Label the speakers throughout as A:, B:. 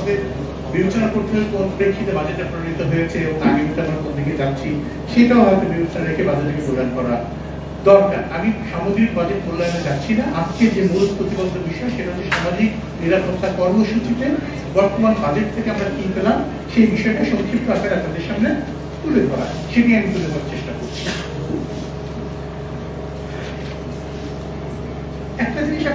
A: আমাদের বিবেচনা করতে হবে কোন প্রেক্ষিতে বাজেটে প্রণীত হয়েছে এবং আগামীতে আমরা কোন দিকে যাচ্ছি সেটাও হয়তো বিবেচনা রেখে বাজেটকে মূল্যায়ন করা দরকার। আমি সামগ্রিক বাজেট মূল্যায়নে যাচ্ছি না। আজকে যে মূল প্রতিবদ্ধ বিষয় সেটা হচ্ছে সামাজিক নিরাপত্তা কর্মসূচিতে বর্তমান বাজেট থেকে আমরা কি পেলাম সেই বিষয়টা সংক্ষিপ্ত আকারে আপনাদের সামনে তুলে ধরা, সেটি আমি তুলে ধরার চেষ্টা করছি। একটা জিনিস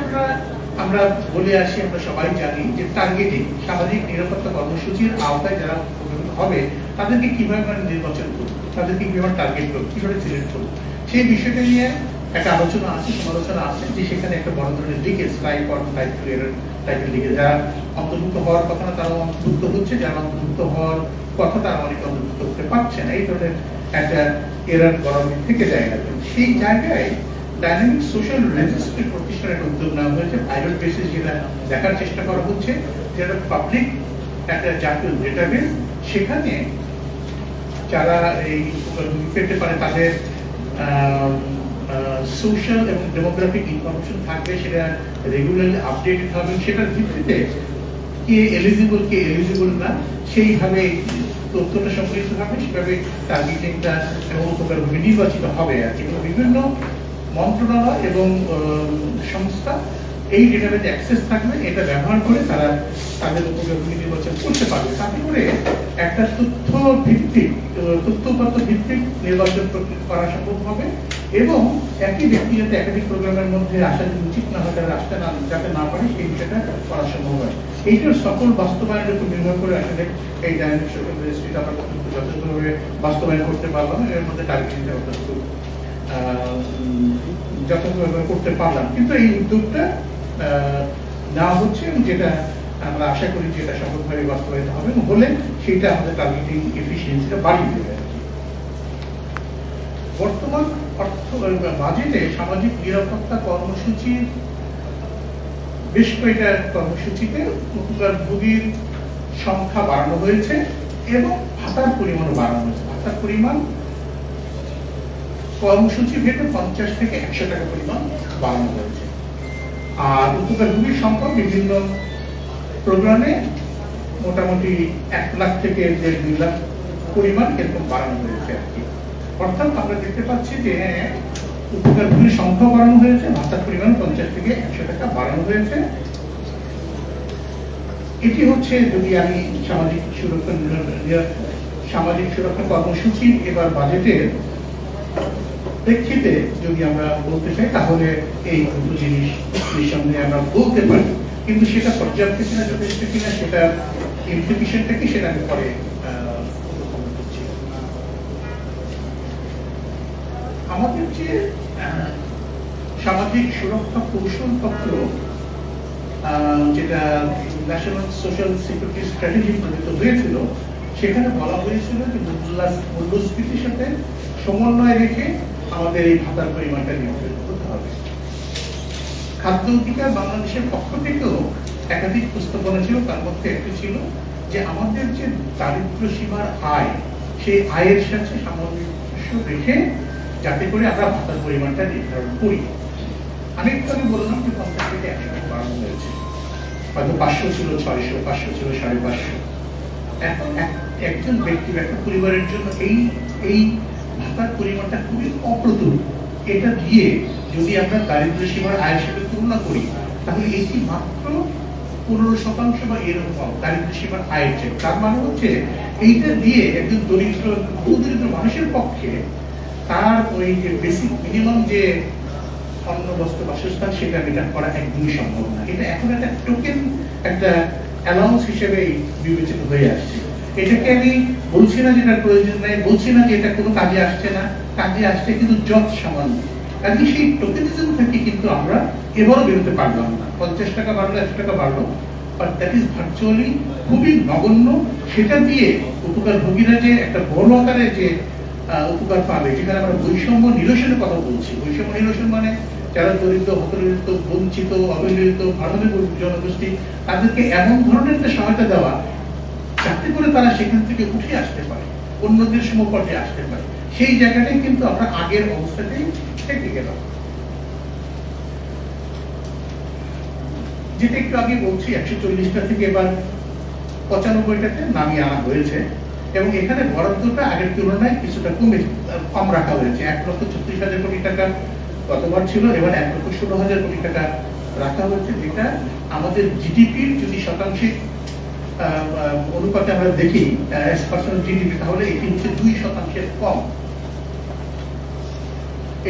A: আমরা বলে আসি, আমরা সবাই জানি যে টার্গেটিং সামাজিক নিরাপত্তা কর্মসূচির আওতায় যারা হবে তাদেরকে কিভাবে মানে নির্বাচন করব, তাদেরকে কিভাবে টার্গেট করব, কিভাবে সিলেক্ট করব, সেই বিষয়টা নিয়ে একটা আলোচনা আছে, সমালোচনা আছে যে সেখানে একটা বড় ধরনের leakage type one type two এর টাইপের লিকেজ, যারা অন্তর্ভুক্ত হওয়ার কথা না তারা অন্তর্ভুক্ত হচ্ছে, যারা অন্তর্ভুক্ত হওয়ার কথা তারা অনেকে অন্তর্ভুক্ত হতে পারছে না, এই ধরনের একটা এরার গরমে থেকে যায় না। সেই জায়গায় ডাইনামিক সোশ্যাল রেজিস্ট্রি প্রতিষ্ঠানের উদ্যোগ নেওয়া হয়েছে পাইলট বেসিস, যেটা দেখার চেষ্টা করা হচ্ছে যেটা পাবলিক একটা জাতীয় ডেটাবেস, সেখানে যারা এই পেতে পারে তাদের সোশ্যাল এবং ডেমোগ্রাফিক ইনফরমেশন থাকবে, সেটা রেগুলারলি আপডেটেড হবে, সেটার ভিত্তিতে কে এলিজিবল না সেইভাবে তথ্যটা সংগৃহীত হবে, সেভাবে টার্গেটিংটা এবং উপকারভোগী নির্বাচিত হবে আর কি। বিভিন্ন মন্ত্রণালয় এবং সংস্থা এই ডেটাবেসে অ্যাক্সেস থাকবে, এটা ব্যবহার করে তারা তাদের উপকারভোগী নির্বাচন করতে পারবে। তাতে করে একটা তথ্য ভিত্তিক নির্বাচন করা সম্ভব হবে এবং একই ব্যক্তি যাতে একাধিক প্রোগ্রামের মধ্যে আসা উচিত না হয়, তারা আসতে যাতে না পারে সেই বিষয়টা করা সম্ভব হয়। এইটার সকল বাস্তবায়নের উপর নির্ভর করে আসলে এই ডাইনামিক সোশ্যাল রেজিস্ট্রিটা আমরা যথাযথভাবে বাস্তবায়ন করতে পারলাম, এর মধ্যে টার্গেটিংটা যথাযথভাবে করতে পারলাম। কিন্তু এই উদ্যোগটা নেওয়া হচ্ছে এবং যেটা আমরা আশা করি যে এটা সফলভাবে বাস্তবায়িত হবে এবং হলে সেটা আমাদের টার্গেটিং এফিসিয়েন্সিটা বাড়িয়ে দেবে। বর্তমান বাজেটে সামাজিক নিরাপত্তা কর্মসূচির বেশ কয়েকটা কর্মসূচিতে উপকারভোগীর সংখ্যা বাড়ানো হয়েছে এবং ভাতার পরিমাণও বাড়ানো হয়েছে। ভাতার পরিমাণ কর্মসূচি ভেদে 50 থেকে 100 টাকা পরিমাণ বাড়ানো হয়েছে, আর উপকারভোগীর সংখ্যা বিভিন্ন প্রোগ্রামে মোটামুটি 1 লাখ থেকে 1.5 লাখ পরিমাণ এরকম বাড়ানো হয়েছে আর কি। অর্থাৎ আমরা দেখতে পাচ্ছি যে উপকারভোগীর সংখ্যা বাড়ানো হয়েছে, ভাতার পরিমাণ 50 থেকে 100 টাকা বাড়ানো হয়েছে। এটি হচ্ছে যদি আমি সামাজিক সুরক্ষা কর্মসূচির এবার বাজেটের প্রেক্ষিতে যদি আমরা বলতে চাই তাহলে এই দুটো জিনিস নিঃসন্দেহে আমরা বলতে পারি, কিন্তু সেটা পর্যাপ্ত কিনা যথেষ্ট কিনা সেটা ইমপ্লিকেশনটা কি সেটা আমি পরে আমাদের যে সামাজিক সুরক্ষা কৌশলপত্র যেটা ন্যাশনাল সোশ্যাল সিকিউরিটি স্ট্র্যাটেজি প্রণীত হয়েছিল সেখানে বলা হয়েছিল যে মূল্যস্ফীতির সাথে সমন্বয় রেখে আমাদের এই ভাতার পরিমাণটা নিয়ন্ত্রণ করতে হবে। খাদ্য অধিকার বাংলাদেশের পক্ষ থেকেও একাধিক প্রস্তাবনা ছিল, তার মধ্যে একটি ছিল যে আমাদের যে দারিদ্র্য সীমার আয় সেই আয়ের সাথে সামঞ্জস্য রেখে যাতে করে আমরা ভাতার পরিমাণটা নির্ধারণ করি। আমি বললাম যে 50 থেকে 100 টাকা বাড়ানো হয়েছে, হয়তো 500 ছিল 600, 500 ছিল 550। এখন একজন ব্যক্তির একটা পরিবারের জন্য এই ভাতার পরিমাণটা খুবই অপ্রতুল। এটা দিয়ে যদি আমরা দারিদ্র্য সীমার আয়ের সাথে তুলনা করি তাহলে এটি মাত্র 15% বা এরকম দারিদ্র্য সীমার আয়ের চেয়ে। তার মানে হচ্ছে এইটা দিয়ে একজন দরিদ্র মানুষের পক্ষে তার ওই যে বেসিক মিনিমাম যে অন্ন বস্ত্র বাসস্থান সেটা মেটান করা একদমই সম্ভব না। এটা এখন একটা টোকেন, একটা অ্যালাউন্স হিসেবে বিবেচিত হয়ে আসছে। এটাকে আমি বলছি না যেটা প্রয়োজন নাই, বলছি না যে এটা কোনো কাজে আসছে না, কাজে আসছে কিন্তু যত সামান্য। কাজে সেই টোকেনিজম থেকে কিন্তু আমরা এবারও বেরোতে পারলাম না। 50 টাকা বাড়লো, 100 টাকা বাড়লো, বাট দ্যাট ইজ ভার্চুয়ালি খুবই নগণ্য। সেটা দিয়ে উপকারভোগীরা যে একটা বড় আকারে যে উপকার পাবে, যেখানে আমরা বৈষম্য নিরসনের কথা বলছি। বৈষম্য নিরসন মানে যারা দরিদ্র, হতদরিদ্র, বঞ্চিত, অবহেলিত, ভারতের জনগোষ্ঠী, তাদেরকে এমন ধরনের একটা সহায়তা দেওয়া যাতে করে তারা সেখান থেকে উঠে আসতে পারে, অন্যদের সমপর্যায়ে আসতে পারে। সেই জায়গাটাই কিন্তু আমরা আগের অবস্থাতেই থেকে গেলাম। যেটা একটু আগে বলছি 140টা থেকে এবার 95টাতে নামিয়ে আনা হয়েছে এবং এখানে বরাদ্দটা আগের তুলনায় কিছুটা কম রাখা হয়েছে। 1,36,000 কোটি টাকা গতবার ছিল, এবার 1,16,000 কোটি টাকা রাখা হয়েছে, যেটা আমাদের জিডিপির যদি শতাংশিক অনুপাতে আমরা দেখি জিডিপি, তাহলে এটি হচ্ছে 2% কম।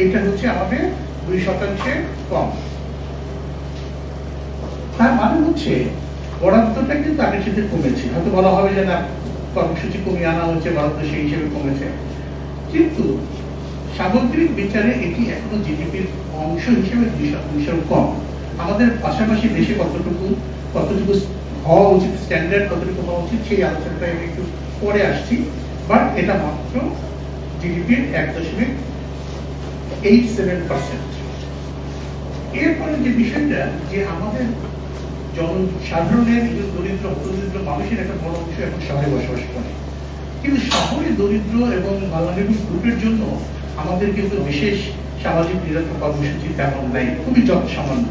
A: এইটা হচ্ছে আমাদের 2% কম। তার মানে হচ্ছে বরাদ্দটা কিন্তু আগের সাথে কমেছে। হয়তো বলা হবে যে না, কর্মসূচি কমিয়ে আনা হচ্ছে, বরাদ্দ সেই হিসেবে কমেছে, কিন্তু সামগ্রিক বিচারে এটি এখনো জিডিপির অংশ হিসেবে 2% কম। আমাদের পাশাপাশি দেশে কতটুকু হওয়া উচিত, স্ট্যান্ডার্ড কতটুকু হওয়া উচিত, সেই আলোচনাটা আমি একটু পরে আসছি। বাট এটা মাত্র জিডিপির 1.87%। এরপরে যে বিষয়টা, যে আমাদের জনসাধারণের দরিদ্র দরিদ্র মানুষের একটা বড় অংশ এখন শহরে বসবাস করে, কিন্তু শহরে দরিদ্র এবং ভালনারেবল গ্রুপের জন্য আমাদের কিন্তু বিশেষ সামাজিক নিরাপত্তা কর্মসূচি তেমন নাই, খুবই সামান্য।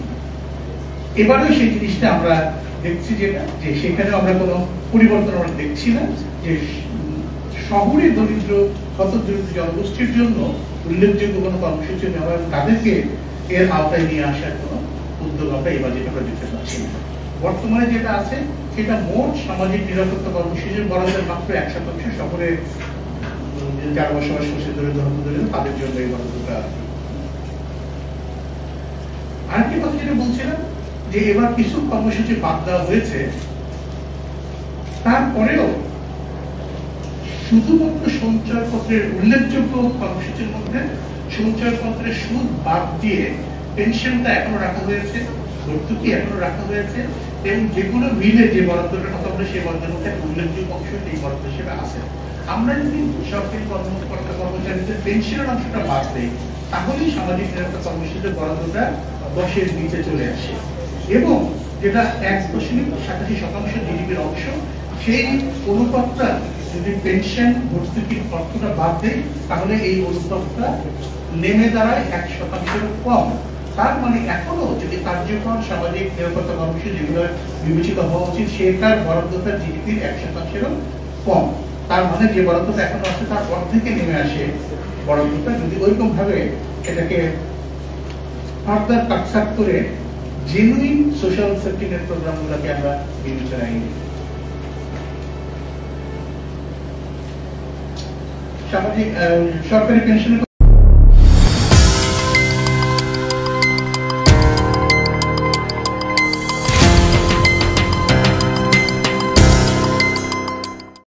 A: এবারেও সেই জিনিসটা আমরা দেখছি যে সেখানে আমরা কোনো পরিবর্তন আমরা দেখছি না, যে শহরে দরিদ্র হতদরিদ্র জনগোষ্ঠীর জন্য উল্লেখযোগ্য কোনো কর্মসূচি নেওয়া, তাদেরকে এর আওতায় নিয়ে আসার কোনো উদ্যোগ আমরা এই বাজেটে আমরা দেখতে পাচ্ছি না। বর্তমানে যেটা আছে সেটা মোট সামাজিক নিরাপত্তা কর্মসূচির বরাদ্দের মাত্র 1% শহরে যারা বসবাস করছে দরিদ্র তাদের জন্য এই বরাদ্দটা। আরেকটি কথা যেটা বলছিলাম, যে এবার কিছু কর্মসূচি বাদ দেওয়া হয়েছে, তারপরেও শুধুমাত্র সঞ্চয়পত্রের উল্লেখযোগ্য কর্মসূচির মধ্যে সঞ্চয়পত্রের সুদ বাদ দিয়ে পেনশনটা এখনো রাখা হয়েছে, ভর্তুকি এখনো রাখা হয়েছে, এবং যেগুলো মিলে যে বরাদ্দটার কথা বলে সেই বরাদ্দের মধ্যে উল্লেখযোগ্য অংশ এই বরাদ্দ হিসেবে আছে। আমরা যদি সরকারি কর্মকর্তা কর্মচারীদের পেনশনের অংশটা বাদ দেই, তাহলেই সামাজিক নিরাপত্তা কর্মসূচির বরাদ্দটা 10-এর নিচে চলে আসে, এবং যেটা 1.87% জিডিপির অংশ, সেই অনুপাতটা যদি পেনশন ভর্তুকির অর্থটা বাদ দেয়, তাহলে এই অনুপাতটা নেমে দাঁড়ায় 1% কম। তার মানে এখনো যদি কার্যকর সামাজিক নিরাপত্তা কর্মসূচি যেগুলো বিবেচিত হওয়া উচিত, সেটার বরাদ্দটা জিডিপির 1%-এরও কম। তার মানে যে বরাদ্দটা এখনো আছে তার অর্ধেকে নেমে আসে বরাদ্দটা, যদি ওইরকম ভাবে এটাকে ফার্দার কাটছাট করে জেনুইন সোশ্যাল সেফটি নেট প্রোগ্রামগুলোকে আমরা বিবেচনায় নিই। সামাজিক সরকারি পেনশনের